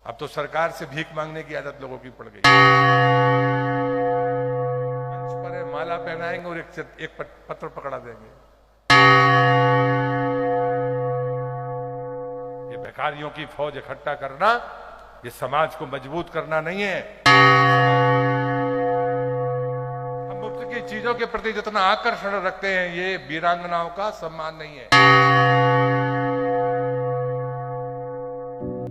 अब तो सरकार से भीख मांगने की आदत लोगों की पड़ गई। मंच पर है, माला पहनाएंगे और एक पत्र पकड़ा देंगे। ये भिखारियों की फौज इकट्ठा करना, ये समाज को मजबूत करना नहीं है। हम मुफ्त की चीजों के प्रति जितना आकर्षण रखते हैं, ये वीरांगनाओं का सम्मान नहीं है।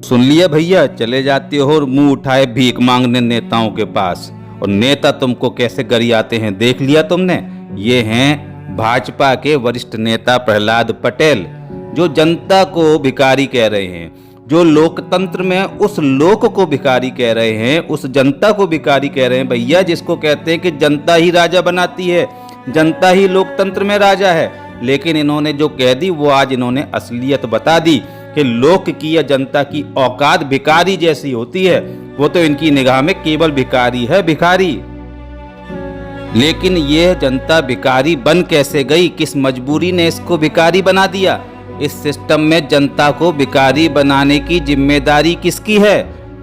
सुन लिया भैया, चले जाते हो और मुंह उठाए भीख मांगने नेताओं के पास, और नेता तुमको कैसे गरियाते हैं देख लिया तुमने। ये हैं भाजपा के वरिष्ठ नेता प्रहलाद पटेल, जो जनता को भिखारी कह रहे हैं, जो लोकतंत्र में उस लोक को भिखारी कह रहे हैं, उस जनता को भिखारी कह रहे हैं भैया, जिसको कहते हैं कि जनता ही राजा बनाती है, जनता ही लोकतंत्र में राजा है। लेकिन इन्होंने जो कह दी वो आज इन्होंने असलियत बता दी कि लोक की या जनता की औकात भिखारी जैसी होती है। वो तो इनकी निगाह में केवल भिखारी है, भिखारी। लेकिन यह जनता भिखारी बन कैसे गई? किस मजबूरी ने इसको भिखारी बना दिया? इस सिस्टम में जनता को भिखारी बनाने की जिम्मेदारी किसकी है?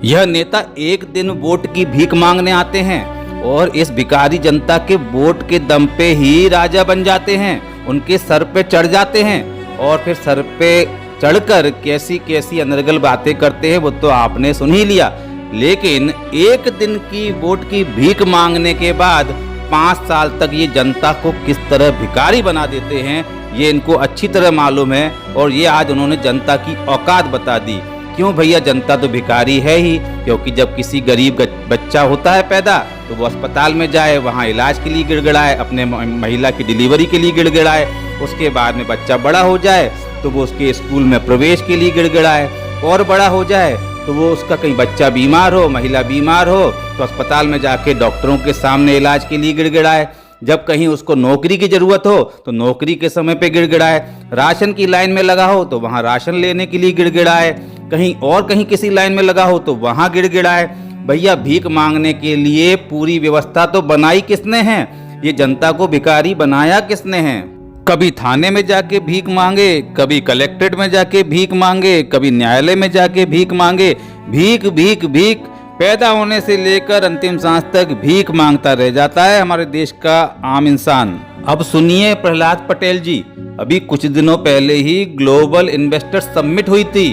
यह नेता एक दिन वोट की भीख मांगने आते हैं और इस भिखारी जनता के वोट के दम पे ही राजा बन जाते हैं, उनके सर पे चढ़ जाते हैं और फिर सर पे चढ़कर कैसी कैसी अनर्गल बातें करते हैं वो तो आपने सुन ही लिया। लेकिन एक दिन की वोट की भीख मांगने के बाद 5 साल तक ये जनता को किस तरह भिखारी बना देते हैं, ये इनको अच्छी तरह मालूम है। और ये आज उन्होंने जनता की औकात बता दी। क्यों भैया? जनता तो भिखारी है ही, क्योंकि जब किसी गरीब बच्चा होता है पैदा तो वो अस्पताल में जाए, वहाँ इलाज के लिए गिड़गिड़ाए, अपने महिला की डिलीवरी के लिए गिड़गिड़ाए, उसके बाद में बच्चा बड़ा हो जाए तो वो उसके स्कूल में प्रवेश के लिए गिड़गिड़ाए, और बड़ा हो जाए तो वो उसका कहीं बच्चा बीमार हो, महिला बीमार हो तो अस्पताल में जाके डॉक्टरों के सामने इलाज के लिए गिड़गिड़ाए। जब कहीं उसको नौकरी की जरूरत हो तो नौकरी के समय पे गिड़गिड़ाए, राशन की लाइन में लगा हो तो वहाँ राशन लेने के लिए गिड़गिड़ाए, कहीं किसी लाइन में लगा हो तो वहाँ गिड़गिड़ाए। भैया, भीख मांगने के लिए पूरी व्यवस्था तो बनाई किसने है? ये जनता को भिखारी बनाया किसने है? कभी थाने में जाके भीख मांगे, कभी कलेक्ट्रेट में जाके भीख मांगे, कभी न्यायालय में जाके भीख मांगे। भीख भीख भीख, पैदा होने से लेकर अंतिम सांस तक भीख मांगता रह जाता है हमारे देश का आम इंसान। अब सुनिए प्रहलाद पटेल जी, अभी कुछ दिनों पहले ही ग्लोबल इन्वेस्टर समिट हुई थी।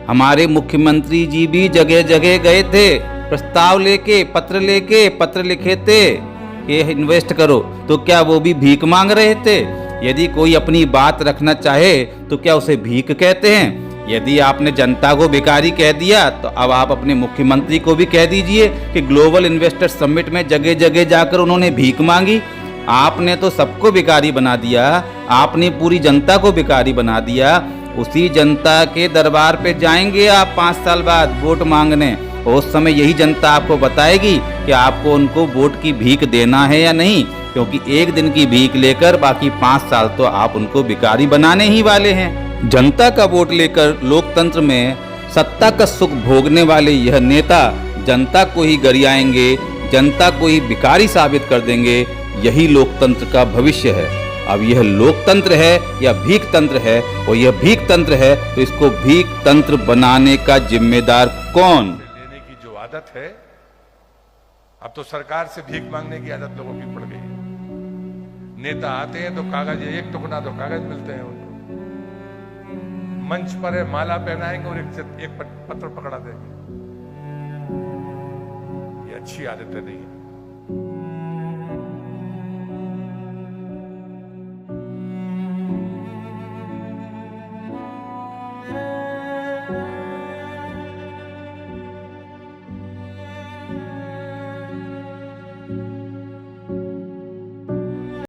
हमारे मुख्यमंत्री जी भी जगह जगह गए थे, प्रस्ताव लेके, पत्र लिखे थे कि इन्वेस्ट करो। तो क्या वो भी भीख मांग रहे थे? यदि कोई अपनी बात रखना चाहे तो क्या उसे भीख कहते हैं? यदि आपने जनता को भिखारी कह दिया तो अब आप अपने मुख्यमंत्री को भी कह दीजिए कि ग्लोबल इन्वेस्टर समिट में जगह जगह जाकर उन्होंने भीख मांगी। आपने तो सबको भिखारी बना दिया, आपने पूरी जनता को भिखारी बना दिया। उसी जनता के दरबार पे जाएंगे आप 5 साल बाद वोट मांगने, और उस समय यही जनता आपको बताएगी कि आपको उनको वोट की भीख देना है या नहीं, क्योंकि एक दिन की भीख लेकर बाकी 5 साल तो आप उनको भिखारी बनाने ही वाले हैं। जनता का वोट लेकर लोकतंत्र में सत्ता का सुख भोगने वाले यह नेता जनता को ही गरियाएंगे, जनता को ही भिखारी साबित कर देंगे। यही लोकतंत्र का भविष्य है। अब यह लोकतंत्र है या भीख तंत्र है, और यह भीख तंत्र है तो इसको भीख तंत्र बनाने का जिम्मेदार कौन? लेने की जो आदत है, अब तो सरकार से भीख मांगने की आदत लोगों की पड़ गई है। नेता आते हैं तो कागज, एक टुकड़ा तो कागज मिलते हैं उनको। मंच पर है, माला पहनाएंगे और एक पत्र पकड़ा देंगे। ये अच्छी आदतें नहीं है।